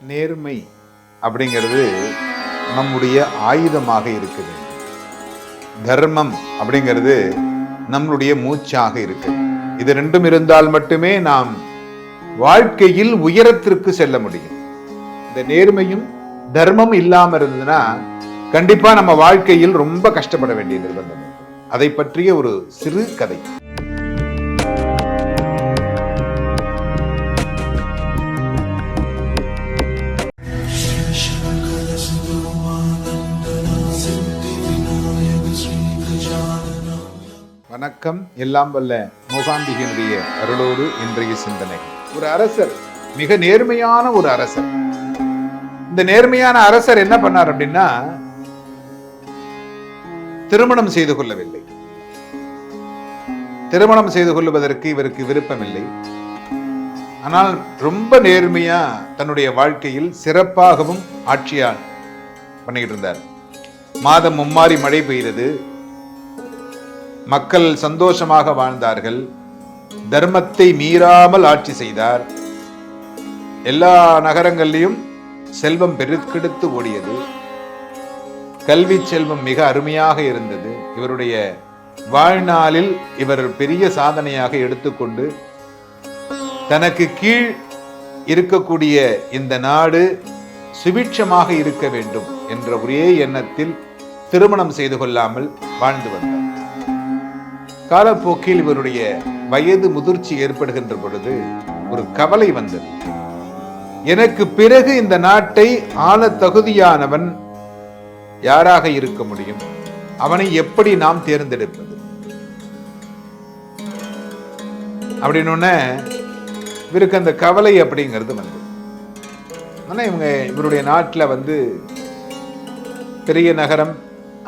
நேர்மை அப்படிங்கிறது நம்முடைய ஆயுதமாக இருக்க வேண்டும். தர்மம் அப்படிங்கிறது நம்மளுடைய மூச்சாக இருக்கு. இது ரெண்டும் இருந்தால் மட்டுமே நாம் வாழ்க்கையில் உயரத்திற்கு செல்ல முடியும். இந்த நேர்மையும் தர்மம் இல்லாம இருந்ததுன்னா கண்டிப்பா நம்ம வாழ்க்கையில் ரொம்ப கஷ்டப்பட வேண்டிய நிர்பந்தம். அதை பற்றிய ஒரு சிறு கதை. வணக்கம். எல்லாம் வல்ல மூகாம்பிகையினுடைய அருளோடு இன்றைய சிந்தனை. ஒரு அரசர், மிக நேர்மையான ஒரு அரசர். இந்த நேர்மையான அரசர் என்ன பண்ணார் அப்படின்னா, திருமணம் செய்து கொள்ளவில்லை. திருமணம் செய்து கொள்வதற்கு இவருக்கு விருப்பமில்லை. ஆனால் ரொம்ப நேர்மையா தன்னுடைய வாழ்க்கையில் சிறப்பாகவும் ஆட்சியால் பண்ணிக்கிட்டு இருந்தார். மாதம் மும்மாறி மழை பெய்தது. மக்கள் சந்தோஷமாக வாழ்ந்தார்கள். தர்மத்தை மீறாமல் ஆட்சி செய்தார். எல்லா நகரங்களிலும் செல்வம் பெருக்கெடுத்து ஓடியது. கல்வி செல்வம் மிக அருமையாக இருந்தது. இவருடைய வாழ்நாளில் இவர் பெரிய சாதனையாக எடுத்துக்கொண்டு தனக்கு கீழ் இருக்கக்கூடிய இந்த நாடு சுபிட்சமாக இருக்க வேண்டும் என்ற ஒரே எண்ணத்தில் திருமணம் செய்து கொள்ளாமல் வாழ்ந்து வந்தார். காலப்போக்கில் இவருடைய வயது முதிர்ச்சி ஏற்படுகின்ற பொழுது ஒரு கவலை வந்தது. எனக்கு பிறகு இந்த நாட்டை ஆள தகுதியானவன் யாராக இருக்க முடியும்? அவனை எப்படி நாம் தேர்ந்தெடுப்பது? அப்படின்னு இவருக்கு அந்த கவலை அப்படிங்கிறது வந்து, ஆனா இவருடைய நாட்டில் பெரிய நகரம்,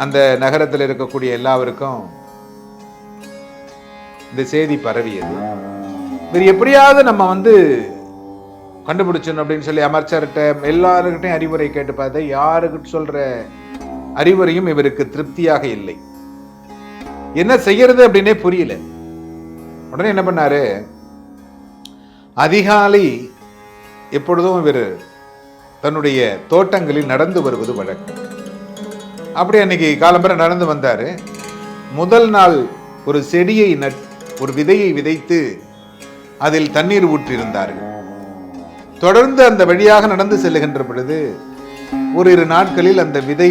அந்த நகரத்தில் இருக்கக்கூடிய எல்லாருக்கும் இந்த செய்தி பரவியது. இவர் எப்படியாவது நம்ம கண்டுபிடிச்சணும் அப்படின்னு சொல்லி அமைச்சர்கிட்ட எல்லாருக்கிட்டையும் அறிவுரை கேட்டு பார்த்தா யாருக்கிட்ட சொல்ற அறிவுரையும் இவருக்கு திருப்தியாக இல்லை. என்ன செய்யறது அப்படின்னே புரியல. உடனே என்ன பண்ணாரு, அதிகாலை எப்பொழுதும் இவர் தன்னுடைய தோட்டங்களில் நடந்து வருவது வழக்கம். அப்படி அன்னைக்கு காலம்பரை நடந்து வந்தாரு. முதல் நாள் ஒரு செடியை ஒரு விதையை விதைத்து அதில் தண்ணீர் ஊற்றியிருந்தார்கள். தொடர்ந்து அந்த வழியாக நடந்து செல்லுகின்ற பொழுது ஓரிரு நாட்களில் அந்த விதை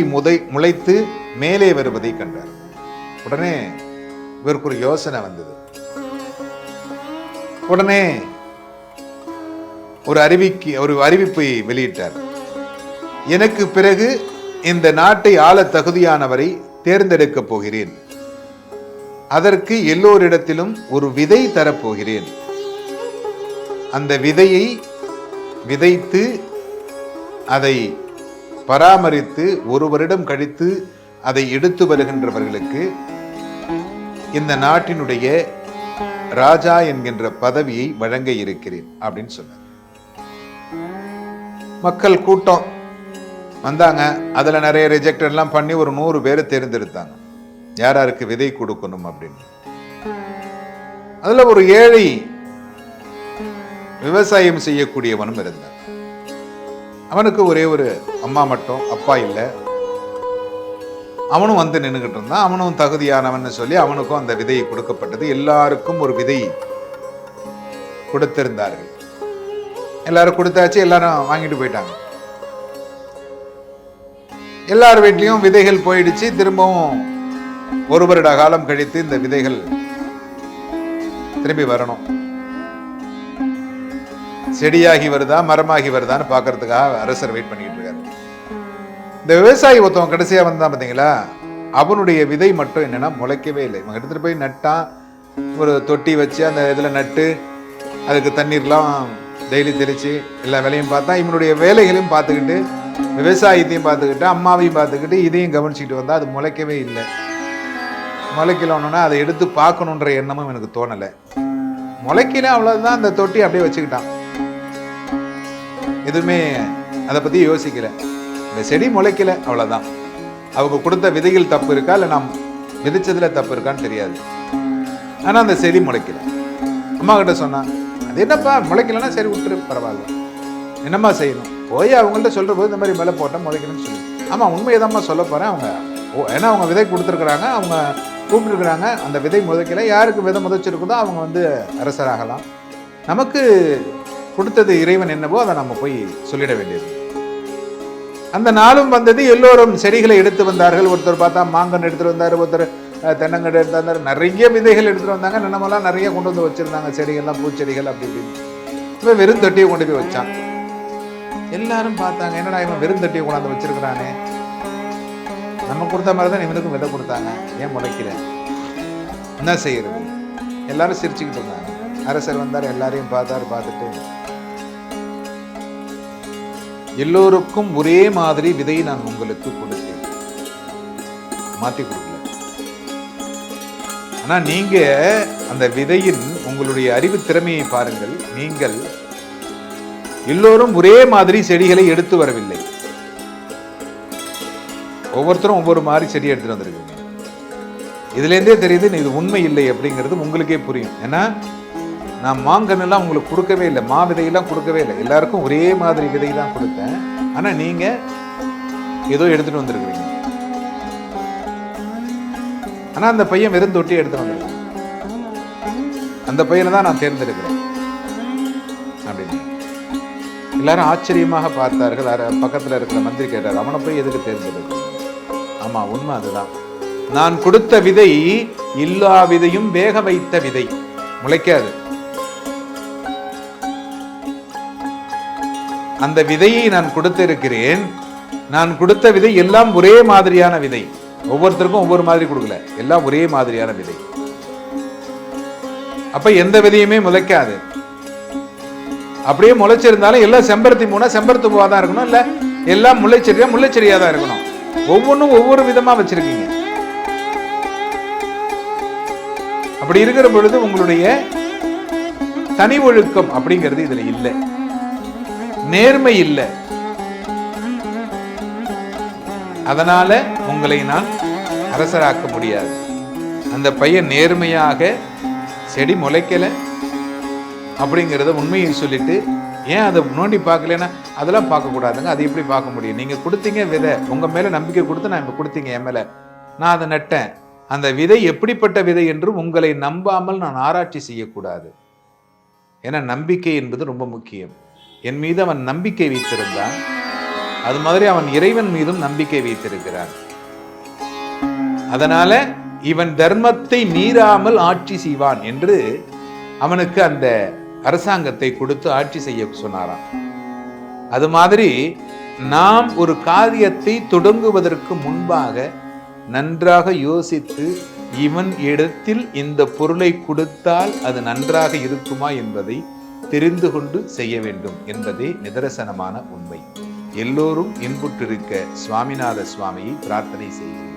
முளைத்து மேலே வருவதை கண்டார். உடனே இவருக்கு ஒரு யோசனை வந்தது. உடனே ஒரு அறிவிப்பை வெளியிட்டார். எனக்கு பிறகு இந்த நாட்டை ஆள தகுதியானவரை தேர்ந்தெடுக்கப் போகிறேன். அதற்கு எல்லோரிடத்திலும் ஒரு விதை தரப்போகிறேன். அந்த விதையை விதைத்து அதை பராமரித்து ஒரு வருடம் கழித்து அதை எடுத்து வருகின்றவர்களுக்கு இந்த நாட்டினுடைய ராஜா என்கின்ற பதவியை வழங்க இருக்கிறேன் அப்படின்னு சொன்னார். மக்கள் கூட்டம் வந்தாங்க. அதுல நிறைய ரிஜெக்ட் எல்லாம் பண்ணி ஒரு 100 பேரை தேர்ந்தெடுத்தாங்க, யாராருக்கு விதை கொடுக்கணும் அப்படின்னு. அதுல ஒரு ஏழை விவசாயம் செய்யக்கூடியவனும் இருந்தான். அவனுக்கு ஒரே ஒரு அம்மா மட்டும், அப்பா இல்லை. அவனும் நின்றுகிட்டு இருந்தான். அவனும் தகுதியானவன் சொல்லி அவனுக்கும் அந்த விதையை கொடுக்கப்பட்டது. எல்லாருக்கும் ஒரு விதை கொடுத்திருந்தார்கள். எல்லாரும் கொடுத்தாச்சு. எல்லாரும் வாங்கிட்டு போயிட்டாங்க. எல்லார் வீட்லயும் விதைகள் போயிடுச்சு. திரும்பவும் ஒரு வருட காலம் கழித்து இந்த விதைகள் திரும்பி வரணும். செடியாகி வருதா மரமாகி வருதான்னு பாக்குறதுக்காக அரசர் வெயிட் பண்ணிட்டு இருக்காரு. இந்த விவசாயி ஒருத்தவன் கடைசியா வந்தான் பாத்தீங்களா, அவனுடைய விதை மட்டும் என்னன்னா முளைக்கவே இல்லை. இவங்க எடுத்துட்டு போய் நட்டான். ஒரு தொட்டி வச்சு அந்த இதுல நட்டு அதுக்கு தண்ணீர்லாம் டெய்லி தெளிச்சு எல்லா வேலையும் பார்த்தா, இவனுடைய வேலைகளையும் பார்த்துக்கிட்டு விவசாயத்தையும் பார்த்துக்கிட்டு அம்மாவையும் பார்த்துக்கிட்டு இதையும் கவனிச்சுக்கிட்டு வந்தா அது முளைக்கவே இல்லை. முளைக்கலன்னா அதை எடுத்து பார்க்கணுன்ற எண்ணமும் எனக்கு தோணலை. முளைக்கல, அவ்வளவுதான். அந்த தொட்டி அப்படியே வச்சுக்கிட்டான். எதுவுமே அதை பத்தி யோசிக்கல. இந்த செடி முளைக்கல, அவ்வளவுதான். அவங்க கொடுத்த விதைகள் தப்பு இருக்கா இல்லை நாம் விதைச்சதுல தப்பு இருக்கான்னு தெரியாது. ஆனா அந்த செடி முளைக்கல. அம்மா கிட்ட சொன்னா, அது என்னப்பா முளைக்கலன்னா சரி விட்டுரு, பரவாயில்ல. என்னம்மா செய்யணும்? போய் அவங்கள்ட்ட சொல்கிற போது இந்த மாதிரி மேலே போட்டால் முளைக்கணும்னு சொல்லி, ஆமாம் உண்மையை தான்மா சொல்ல போகிறேன். அவங்க ஏன்னா அவங்க விதை கொடுத்துருக்குறாங்க, அவங்க கூப்பிட்டுருக்குறாங்க. அந்த விதை முதைக்கல, யாருக்கு விதை முதைச்சிருக்குதோ அவங்க வந்து அரசராகலாம். நமக்கு கொடுத்தது இறைவன் என்னவோ அதை நம்ம போய் சொல்லிட வேண்டியது. அந்த நாளும் வந்தது. எல்லோரும் செடிகளை எடுத்து வந்தார்கள். ஒருத்தர் பார்த்தா மாங்கன்று எடுத்துகிட்டு வந்தார், ஒருத்தர் தென்னங்கன்று எடுத்து வந்தார். நிறைய விதைகள் எடுத்துகிட்டு வந்தாங்க. நிலமெல்லாம் நிறைய கொண்டு வந்து வச்சுருந்தாங்க, செடிகள்லாம், பூச்செடிகள் அப்படி இப்படின்னு. இப்போ வெறும் தொட்டியை கொண்டு போய் வச்சான். எல்லாரும் பார்த்தாங்க, என்னடா இவன் வெறும் தொட்டியை கொண்டாந்து வச்சிருக்கிறானே, நம்ம கொடுத்த மாதிரி தான் இவனுக்கும் விதை கொடுத்தாங்க, ஏன் முளைக்கல, என்ன செய்யறது? எல்லாரும் சிரிச்சுக்கிட்டு இருந்தாங்க. அரசர் வந்தார், எல்லாரையும் பார்த்தாரு. பார்த்துட்டு எல்லோருக்கும் ஒரே மாதிரி விதையை நான் உங்களுக்கு கொடுத்தேன், மாத்தி கொடுக்கல. ஆனா நீங்க அந்த விதையின் உங்களுடைய அறிவு திறமையை பாருங்கள். நீங்கள் எல்லோரும் ஒரே மாதிரி செடிகளை எடுத்து வரவில்லை. ஒவ்வொருத்தரும் ஒவ்வொரு மாதிரி செடி எடுத்துட்டு வந்திருக்கீங்க. இதுல இருந்தே தெரியுது இது உண்மை இல்லை அப்படிங்கிறது உங்களுக்கே புரியும். ஏன்னா நான் மாங்கன்னெல்லாம் உங்களுக்கு கொடுக்கவே இல்லை, மா விதையெல்லாம் கொடுக்கவே இல்லை. எல்லாருக்கும் ஒரே மாதிரி விதை தான் கொடுத்தேன். ஆனா நீங்க ஏதோ எடுத்துட்டு வந்திருக்கிறீங்க. ஆனா அந்த பையன் வெறும் தொட்டி எடுத்துட்டு வந்திருக்கான். அந்த பையனை தான் நான் தேர்ந்தெடுக்கிறேன் அப்படின்னு எல்லாரும் ஆச்சரியமாக பார்த்தார்கள். பக்கத்துல இருக்கிற மந்திரி கேட்டார், அவனை போய் எதுக்கு தேர்ந்தெடுக்க? ஆமா உண்மை அதுதான். நான் கொடுத்த விதை எல்லா விதையும் வேக வைத்த விதை, முளைக்காது. அந்த விதையை நான் கொடுத்திருக்கிறேன். நான் கொடுத்த விதை எல்லாம் ஒரே மாதிரியான விதை. ஒவ்வொருத்தருக்கும் ஒவ்வொரு மாதிரி கொடுக்கல, எல்லாம் ஒரே மாதிரியான விதை. அப்ப எந்த விதையுமே முளைக்காது. அப்படியே முளைச்சிருந்தாலும் எல்லாம் செம்பருத்தி பூனா செம்பருத்தி பூவா தான் இருக்கணும், இல்ல எல்லாம் முல்லைச்செடியா முல்லைச்செடியா தான் இருக்கணும். ஒவ்வொன்றும் ஒவ்வொரு விதமா வச்சிருக்கீங்க. அப்படி இருக்கிற பொழுது உங்களுடைய தனி ஒழுக்கம் அப்படிங்கிறது இதுல இல்லை, நேர்மை இல்லை. அதனால உங்களை நான் அரசராக்க முடியாது. அந்த பையன் நேர்மையாக செடி முளைக்கல அப்படிங்கிறத உண்மையை சொல்லிட்டு, ஏன் அதை நோண்டி பார்க்கலன்னா அதெல்லாம் பார்க்க கூடாதுங்க, அது எப்படி பார்க்க முடியும்? நீங்க கொடுத்தீங்க விதை, உங்க மேல நம்பிக்கை கொடுத்து நான் இப்ப கொடுத்தீங்க என் மேல, நான் அதை நட்டேன். அந்த விதை எப்படிப்பட்ட விதை என்று உங்களை நம்பாமல் நான் ஆராய்ச்சி செய்யக்கூடாது. ஏன்னா நம்பிக்கை என்பது ரொம்ப முக்கியம். என் மீது அவன் நம்பிக்கை வைத்திருந்தான், அது மாதிரி அவன் இறைவன் மீதும் நம்பிக்கை வைத்திருக்கிறான். அதனால இவன் தர்மத்தை மீறாமல் ஆட்சி செய்வான் என்று அவனுக்கு அந்த அரசாங்கத்தை கொடுத்து ஆட்சி செய்ய சொன்னாராம். அது மாதிரி நாம் ஒரு காரியத்தை தொடங்குவதற்கு முன்பாக நன்றாக யோசித்து, இவன் இடத்தில் இந்த பொருளை கொடுத்தால் அது நன்றாக இருக்குமா என்பதை தெரிந்து கொண்டு செய்ய வேண்டும் என்பதே நிதர்சனமான உண்மை. எல்லோரும் இன்புற்றிருக்க சுவாமிநாத சுவாமியை பிரார்த்தனை செய்கிறேன்.